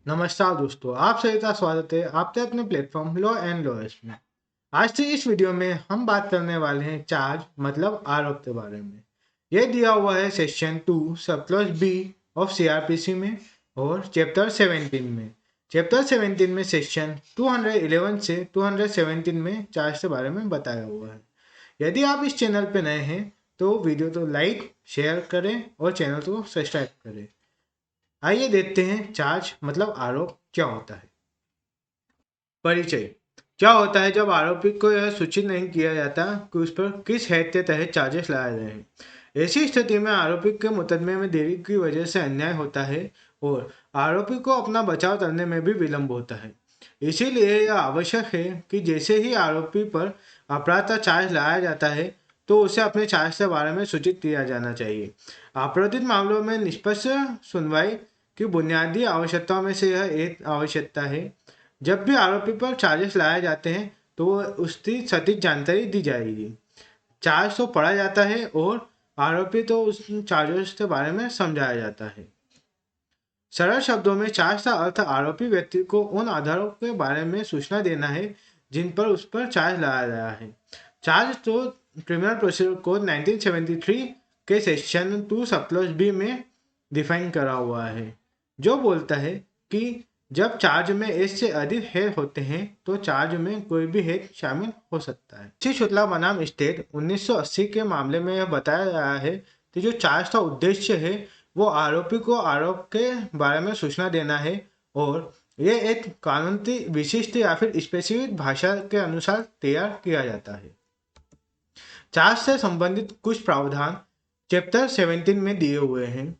नमस्कार दोस्तों, आप सभी का स्वागत है आपके अपने प्लेटफॉर्म लॉ एंड लॉयर्स में। आज से इस वीडियो में हम बात करने वाले हैं चार्ज मतलब आरोप के बारे में। ये दिया हुआ है section 2 sub clause B of CrPC में और चैप्टर 17 में। चैप्टर 17 में सेक्शन 211 से 217 में चार्ज के बारे में बताया हुआ है। यदि आप इस चैनल पर नए हैं तो वीडियो को लाइक शेयर करें और चैनल को सब्सक्राइब करें। आइए देखते हैं चार्ज मतलब आरोप क्या होता है। परिचय। क्या होता है जब आरोपी को यह सूचित नहीं किया जाता कि उस पर किस हैत के तहत चार्जेस लगाए गए हैं। ऐसी स्थिति में आरोपी के मुकदमे में देरी की वजह से अन्याय होता है और आरोपी को अपना बचाव करने में भी विलंब होता है। इसीलिए यह आवश्यक है कि जैसे ही आरोपी पर अपराध का चार्ज लगाया जाता है तो उसे अपने चार्ज के बारे में सूचित किया जाना चाहिए। आपराधिक मामलों में निष्पक्ष सुनवाई की बुनियादी आवश्यकताओं में से यह एक आवश्यकता है। जब भी आरोपी पर चार्जेस लाए जाते हैं तो उसकी सटीक जानकारी दी जाएगी। चार्ज तो पढ़ा जाता है और आरोपी तो उस चार्जेस के बारे में समझाया जाता है। सरल शब्दों में चार्ज का अर्थ आरोपी व्यक्ति को उन आधारों के बारे में सूचना देना है जिन पर उस पर चार्ज लगाया गया है। चार्ज तो क्रिमिनल प्रोसीजर कोड 1973 के सेक्शन 2 सब क्लॉज बी में डिफाइन करा हुआ है, जो बोलता है कि जब चार्ज में एक से अधिक हेड होते हैं तो चार्ज में कोई भी हेड शामिल हो सकता है। श्री शुक्ला बनाम स्टेट 1980 के मामले में यह बताया गया है कि जो चार्ज का उद्देश्य है वो आरोपी को आरोप के बारे में सूचना देना है और ये एक कानून की विशिष्ट या फिर स्पेसिफिक भाषा के अनुसार तैयार किया जाता है। चार्ज से संबंधित कुछ प्रावधान चैप्टर 17 में दिए हुए हैं,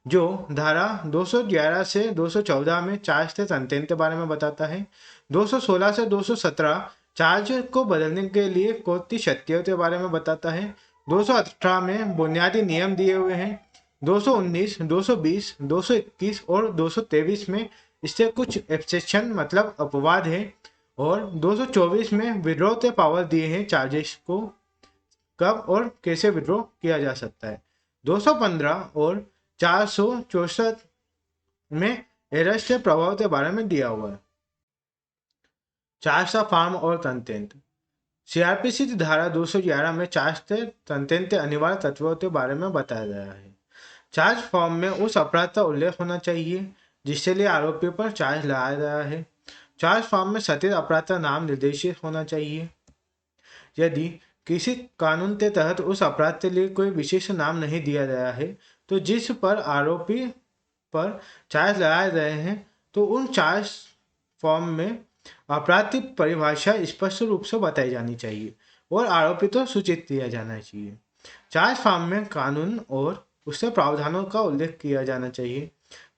जो धारा 211 से 214 में चार्ज के कंटेंट के बारे में बताता है। 216 से 217 चार्ज को बदलने के लिए कोर्ट की शक्तियों के बारे में बताता है। 218 में बुनियादी नियम दिए हुए हैं। 219, 220, 221 और 223 में इससे कुछ एक्सेप्शन मतलब अपवाद है और 224 में विड्रॉ के पावर दिए हैं चार्जेस को कब और कैसे विड्रॉ किया जा सकता है। 215 और 464 में अरेस्ट के प्रभाव के बारे में दिया हुआ है। चार्ज का फॉर्म और कंटेंट। सीआरपीसी की धारा 211 में चार्ज के कंटेंट के अनिवार्य तत्वों के बारे में बताया गया है। चार्ज फॉर्म में उस अपराध का उल्लेख होना चाहिए जिसके लिए आरोपी पर चार्ज लगाया गया है। चार्ज फॉर्म में सत्य अपराध का नाम निर्देशित होना चाहिए। यदि किसी कानून के तहत उस अपराध के लिए कोई विशेष नाम नहीं दिया गया है तो जिस पर आरोपी पर चार्ज लगाए गए हैं तो उन चार्ज फॉर्म में अपराध की परिभाषा स्पष्ट रूप से बताई जानी चाहिए और आरोपी को सूचित किया जाना चाहिए। चार्ज फॉर्म में कानून और उसके प्रावधानों का उल्लेख किया जाना चाहिए।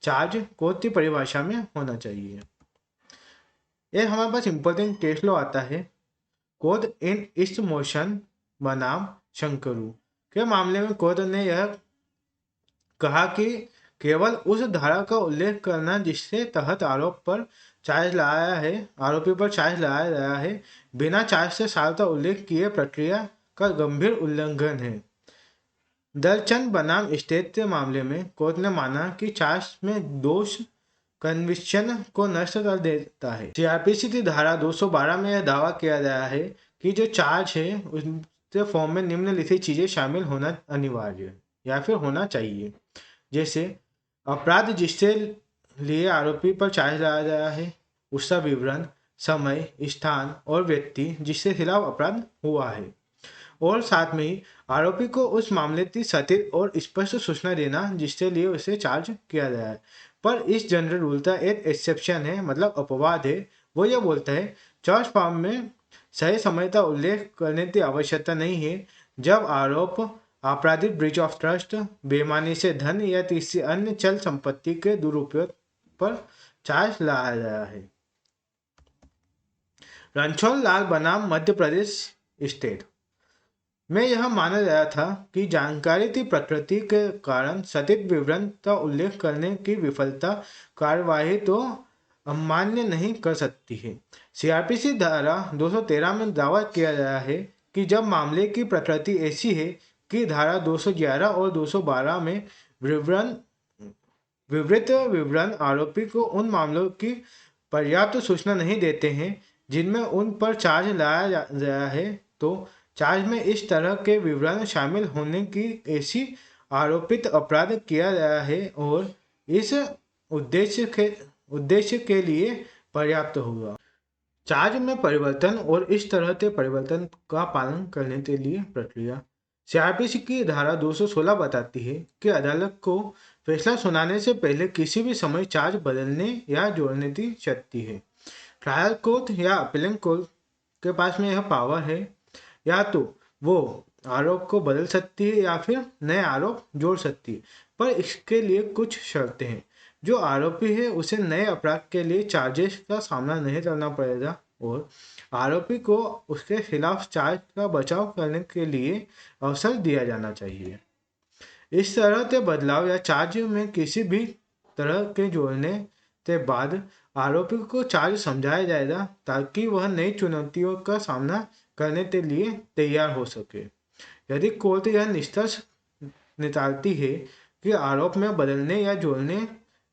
चार्ज कोर्ट की परिभाषा में होना चाहिए। ये हमारे पास इंपॉर्टेंट केस लॉ आता है कोर्ट इन ईस्ट मोशन बनाम शंकरू के मामले में कोर्ट ने यह कहा कि केवल उस धारा का उल्लेख करना जिसके तहत आरोप पर चार्ज लगाया है आरोपी पर चार्ज लगाया गया है बिना चार्ज से साल का उल्लेख किए प्रक्रिया का गंभीर उल्लंघन है। दलचंद बनाम स्टेट के मामले में कोर्ट ने माना कि चार्ज में दोष कन्विक्शन को नष्ट कर देता है। सीआरपीसी की धारा 212 में यह दावा किया गया है कि जो चार्ज है उसके फॉर्म में निम्नलिखित चीजें शामिल होना अनिवार्य या फिर होना चाहिए, जैसे अपराध जिससे लिए आरोपी पर चार्ज लगाया गया है, उसका विवरण, समय, स्थान और व्यक्ति जिसके खिलाफ अपराध हुआ है और साथ में ही आरोपी को उस मामले की सटीक और स्पष्ट सूचना देना जिसके लिए उसे चार्ज किया गया है। पर इस जनरल रूल का एक एक्सेप्शन है मतलब अपवाद है। वो ये बोलता है चार्ज फॉर्म में सही समय का उल्लेख करने की आवश्यकता नहीं है जब आरोप आपराधिक ब्रीच ऑफ ट्रस्ट, बेईमानी से धन या किसी अन्य चल संपत्ति के दुरुपयोग पर चार्ज लगाया गया है। रणछोड़ लाल बनाम मध्य प्रदेश स्टेट में यह माना गया था कि जानकारी की प्रकृति के कारण सटीक विवरण का उल्लेख करने की विफलता कार्यवाही तो अमान्य नहीं कर सकती है। सीआरपीसी धारा 213 में दावा किया गया है कि जब मामले की प्रकृति ऐसी है कि धारा 211 और 212 में विवृत विवरण आरोपी को उन मामलों की पर्याप्त सूचना नहीं देते हैं जिनमें उन पर चार्ज लाया गया है, तो चार्ज में इस तरह के विवरण शामिल होने की ऐसी आरोपित अपराध किया गया है और इस उद्देश्य के लिए पर्याप्त होगा। चार्ज में परिवर्तन और इस तरह के परिवर्तन का पालन करने के लिए प्रक्रिया। सीआरपीसी की धारा 216 बताती है कि अदालत को फैसला सुनाने से पहले किसी भी समय चार्ज बदलने या जोड़ने की शक्ति है। ट्रायल कोर्ट या अपीलिंग कोर्ट के पास में यह पावर है, या तो वो आरोप को बदल सकती है या फिर नए आरोप जोड़ सकती है, पर इसके लिए कुछ शर्तें हैं। जो आरोपी है उसे नए अपराध के लिए चार्जेस का सामना नहीं करना पड़ेगा और आरोपी को उसके खिलाफ चार्ज का बचाव करने के लिए अवसर दिया जाना चाहिए। इस तरह के बदलाव या चार्ज में किसी भी तरह के जोड़ने के बाद आरोपी को चार्ज समझाया जाएगा ताकि वह नई चुनौतियों का सामना करने के लिए तैयार हो सके। यदि कोर्ट यह निष्कर्ष निकालती है कि आरोप में बदलने या जोड़ने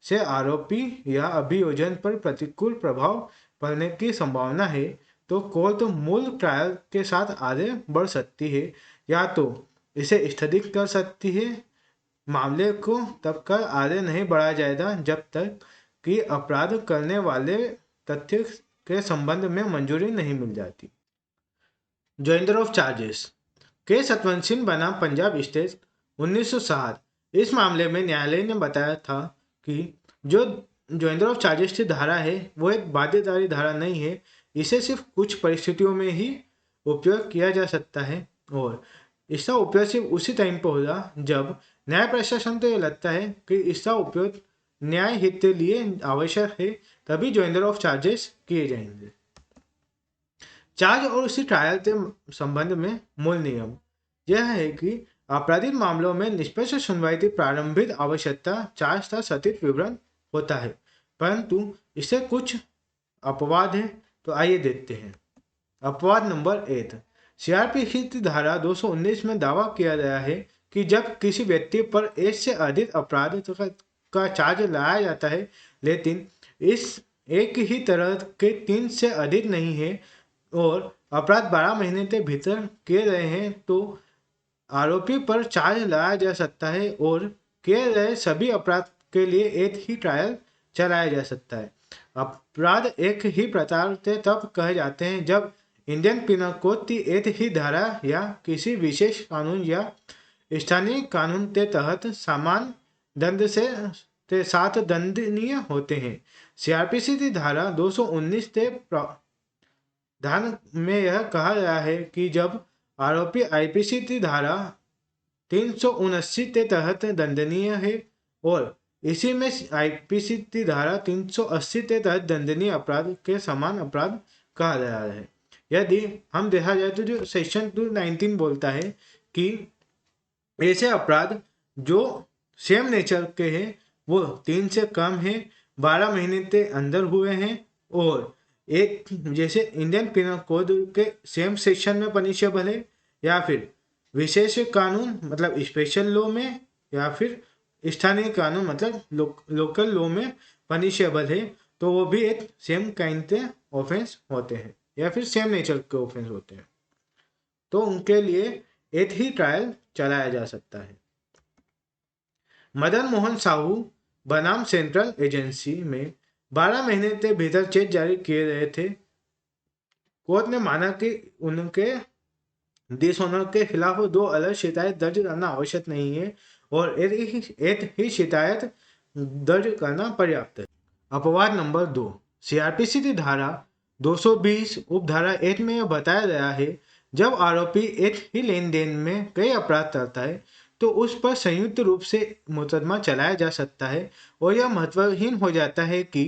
से आरोपी या अभियोजन पर प्रतिकूल प्रभाव पड़ने की संभावना है, तो कोर्ट मूल ट्रायल के साथ आगे बढ़ सकती है या तो इसे स्थगित कर सकती है। मामले को तब तक आगे नहीं बढ़ाया जाएगा जब तक कि अपराध करने वाले तथ्य के संबंध में मंजूरी नहीं मिल जाती। Jointer of charges. के सतवंत सिंह बनाम पंजाब स्टेट 1960। इस मामले में न्यायालय ने बताया था कि जो जॉइंटर ऑफ चार्जेस की धारा है वो एक बाध्यकारी धारा नहीं है, इसे सिर्फ कुछ परिस्थितियों में ही उपयोग किया जा सकता है और इसका उपयोग सिर्फ उसी टाइम पर होगा जब न्याय प्रशासन को यह लगता है कि इसका उपयोग न्याय हित के लिए आवश्यक है, तभी जॉइंटर ऑफ चार्जेस किए जाएंगे। चार्ज और उसी ट्रायल के संबंध में मूल नियम यह है कि आपराधिक मामलों में निष्पक्ष सुनवाई की प्रारंभिक आवश्यकता चार्ज का सटीक विवरण होता है, परंतु इससे कुछ अपवाद हैं, तो आइए देखते हैं। अपवाद नंबर 8। सीआरपीसी की धारा 219 में दावा किया गया है कि जब किसी व्यक्ति पर एक से अधिक अपराध का चार्ज लगाया जाता है लेकिन इस एक ही तरह के 3 से अधिक नहीं है और अपराध 12 महीने के भीतर किए गए हैं, तो आरोपी पर चार्ज लगाया जा सकता है और किए गए सभी अपराध के लिए एक ही ट्रायल चलाया जा सकता है। अपराध एक ही प्रकार के तब कहे जाते हैं जब इंडियन पिनल कोड की एक ही धारा या किसी विशेष कानून या स्थानीय कानून के तहत समान दंड से के साथ दंडनीय होते हैं। सीआरपीसी की धारा 219 के प्रावधान में यह कहा गया है कि जब आरोपी आईपीसी की धारा 379 के तहत दंडनीय है और इसी में आईपीसी की धारा 380 के तहत दंडनीय अपराध के समान अपराध कहा गया है। यदि हम देखा जाए तो जो सेक्शन 219 बोलता है कि ऐसे अपराध जो सेम नेचर के हैं वो 3 से कम है, 12 महीने के अंदर हुए हैं और एक जैसे इंडियन पिनल कोड के सेम सेक्शन में पनिशेबल है या फिर विशेष कानून मतलब स्पेशल लॉ में या फिर स्थानीय कानून मतलब लोकल लॉ में पनिशेबल है, तो वो भी एक सेम काइंड के ऑफेंस होते हैं या फिर सेम नेचर के ऑफेंस होते हैं, तो उनके लिए एक ही ट्रायल चलाया जा सकता है। मदन मोहन साहू बनाम सेंट्रल एजेंसी में 12 महीने के भीतर चेक जारी किए गए थे। कोर्ट ने माना कि उनके डिसऑनर के खिलाफ 2 अलग शिकायत दर्ज करना आवश्यक नहीं है और एक ही शिकायत दर्ज करना पर्याप्त है। अपवाद नंबर 2। सीआरपीसी की धारा 220 उपधारा 1 में यह बताया गया है जब आरोपी एक ही लेन देन में कई अपराध करता है तो उस पर संयुक्त रूप से मुकदमा चलाया जा सकता है और यह महत्वहीन हो जाता है कि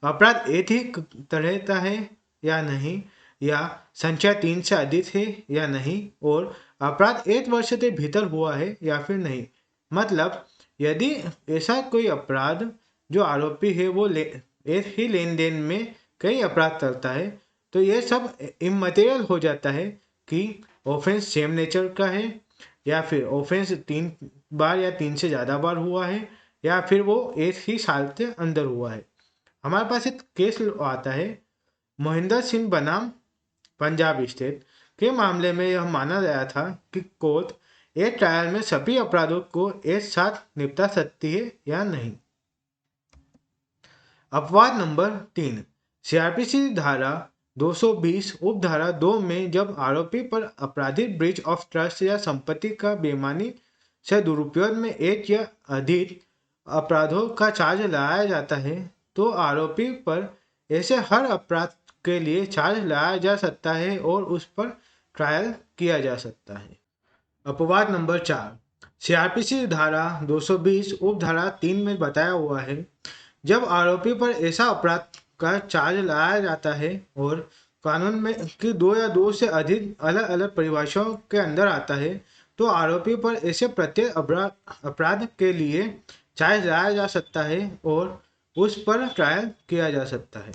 अपराध एक ही तरह का है या नहीं या संख्या 3 से अधिक है या नहीं और अपराध 1 वर्ष के भीतर हुआ है या फिर नहीं। मतलब यदि ऐसा कोई अपराध जो आरोपी है वो एक ही लेन देन में कई अपराध करता है तो यह सब इमटेरियल हो जाता है कि ऑफेंस सेम नेचर का है या फिर ऑफेंस 3 बार या 3 से ज़्यादा बार हुआ है या फिर वो 1 ही साल के अंदर हुआ है। हमारे पास एक केस आता है मोहिंदर सिंह बनाम पंजाब स्टेट के मामले में। यह माना गया था कि कोर्ट एक ट्रायल में सभी अपराधों को एक साथ निपटा सकती है या नहीं। अपवाद नंबर 3, सीआरपीसी धारा 220 उपधारा 2 में जब आरोपी पर आपराधिक ब्रीच ऑफ ट्रस्ट या संपत्ति का बेईमानी से दुरुपयोग में एक या अधिक अपराधों का चार्ज लगाया जाता है, तो आरोपी पर ऐसे हर अपराध के लिए चार्ज लगाया जा सकता है और उस पर ट्रायल किया जा सकता है। अपवाद नंबर 4, सीआरपीसी धारा 220 उपधारा 3 में बताया हुआ है जब आरोपी पर ऐसा अपराध का चार्ज लगाया जाता है और कानून में की 2 या 2 से अधिक अलग अलग परिभाषाओं के अंदर आता है, तो आरोपी पर ऐसे प्रत्येक अपराध के लिए चार्ज लगाया जा सकता है और उस पर ट्रायल किया जा सकता है।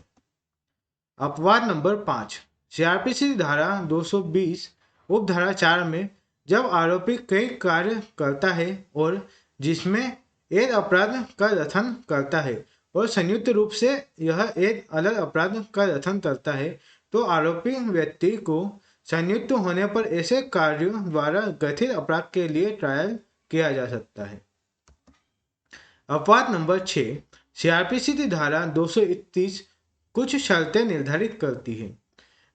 अपवाद नंबर 5, सीआरपीसी धारा 220 उपधारा 4 में जब आरोपी कई कार्य करता है और जिसमें एक अपराध का गठन करता है और संयुक्त रूप से यह एक अलग अपराध का गठन करता है, तो आरोपी व्यक्ति को संयुक्त होने पर ऐसे कार्यों द्वारा गठित अपराध के लिए ट्रायल किया जा सकता है। अपवाद नंबर 6, सीआरपीसी की धारा 231 कुछ शर्तें निर्धारित करती है।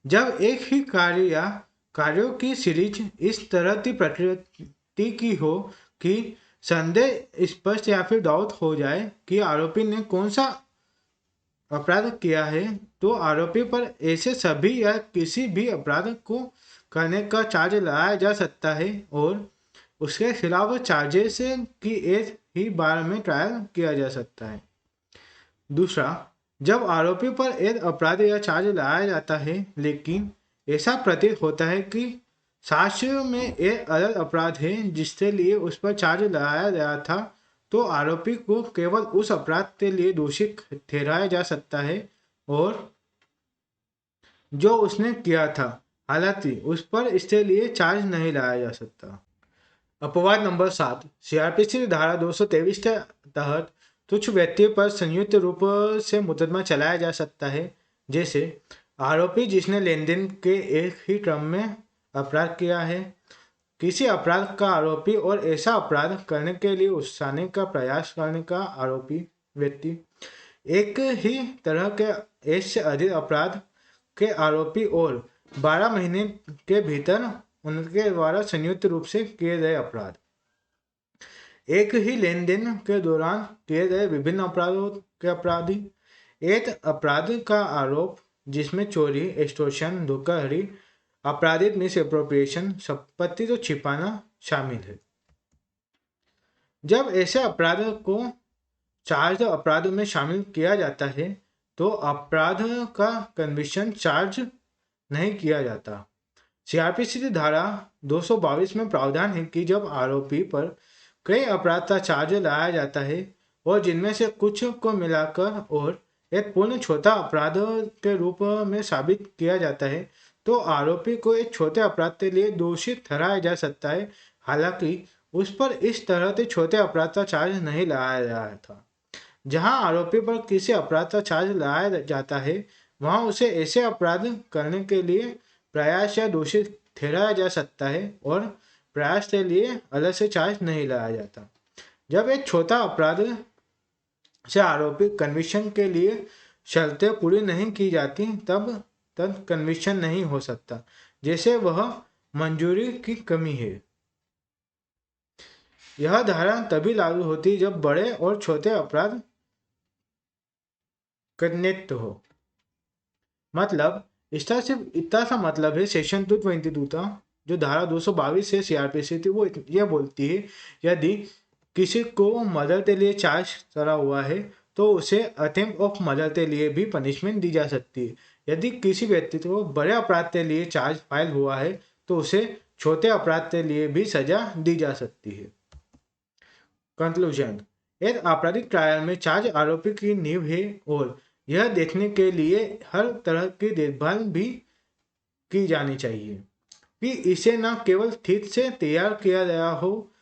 जब एक ही कार्य या कार्यों की सीरीज इस तरह की प्रकृति की हो कि संदेह स्पष्ट या फिर डाउट हो जाए कि आरोपी ने कौन सा अपराध किया है, तो आरोपी पर ऐसे सभी या किसी भी अपराध को करने का चार्ज लगाया जा सकता है और उसके खिलाफ चार्जेस की एक ही बार में ट्रायल किया जा सकता है। दूसरा, जब आरोपी पर एक अपराध या चार्ज लगाया जाता है लेकिन ऐसा प्रतीत होता है कि साक्ष्य में एक अलग अपराध है जिसके लिए उस पर चार्ज लगाया गया था, तो आरोपी को केवल उस अपराध के लिए दोषी ठहराया जा सकता है और जो उसने किया था, हालांकि उस पर इसके लिए चार्ज नहीं लगाया जा सकता। अपवाद नंबर 7, सीआरपीसी धारा 223 के तहत कुछ व्यक्ति पर संयुक्त रूप से मुकदमा चलाया जा सकता है, जैसे आरोपी जिसने लेन देन के एक ही क्रम में अपराध किया है, किसी अपराध का आरोपी और ऐसा अपराध करने के लिए उकसाने का प्रयास करने का आरोपी व्यक्ति, एक ही तरह के एक से अधिक अपराध के आरोपी और 12 महीने के भीतर उनके द्वारा संयुक्त रूप से किए गए अपराध, एक ही लेन देन के दौरान किए गए विभिन्न अपराधों के अपराधी, एक अपराध का आरोप जिसमें चोरी, एक्सटॉर्शन, धोखाधड़ी, आपराधिक मिस एप्रोप्रिएशन, संपत्ति को छिपाना शामिल है। जब ऐसे अपराध को चार्ज अपराध में शामिल किया जाता है, तो अपराध का कन्विक्शन चार्ज नहीं किया जाता। सीआरपीसी की धारा 222 में प्रावधान है कि जब आरोपी पर कई अपराध का चार्ज लगाया जाता है और जिनमें से कुछ को मिलाकर और एक पूर्ण छोटा अपराध के रूप में साबित किया जाता है, तो आरोपी को एक छोटे अपराध के लिए दोषी ठहराया जा सकता है, हालांकि उस पर इस तरह के छोटे अपराध का चार्ज नहीं लगाया गया था। जहां आरोपी पर किसी अपराध का चार्ज लगाया जाता है, वहां उसे ऐसे अपराध करने के लिए प्रयास या दोषी ठहराया जा सकता है और प्रयास के लिए अलग से चार्ज नहीं लगाया जाता। जब एक छोटा अपराध से आरोपी कन्विक्शन के लिए शर्तें पूरी नहीं की जाती, तब कन्विक्शन नहीं हो सकता, जैसे वह मंजूरी की कमी है। यह धारा तभी लागू होती जब बड़े और छोटे अपराध कनेक्ट हो। मतलब इसका सिर्फ इतना सा मतलब है सेक्शन 222 का जो धारा 222 से सीआरपीसी थी, वो यह बोलती है यदि किसी को मर्डर के लिए चार्ज करा हुआ है तो उसे अटेम्प्ट ऑफ मर्डर के लिए भी पनिशमेंट दी जा सकती है। यदि किसी व्यक्ति को बड़े अपराध के लिए चार्ज फाइल हुआ है तो उसे छोटे अपराध के लिए भी सजा दी जा सकती है। कंक्लूजन, एक आपराधिक ट्रायल में चार्ज आरोपी की नींव है और यह देखने के लिए हर तरह की देखभाल भी की जानी चाहिए कि इसे न केवल ठीक से तैयार किया गया हो,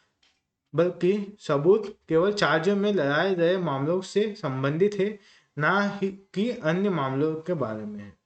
बल्कि सबूत केवल चार्जों में लड़ाए गए मामलों से संबंधित है, ना ही कि अन्य मामलों के बारे में है।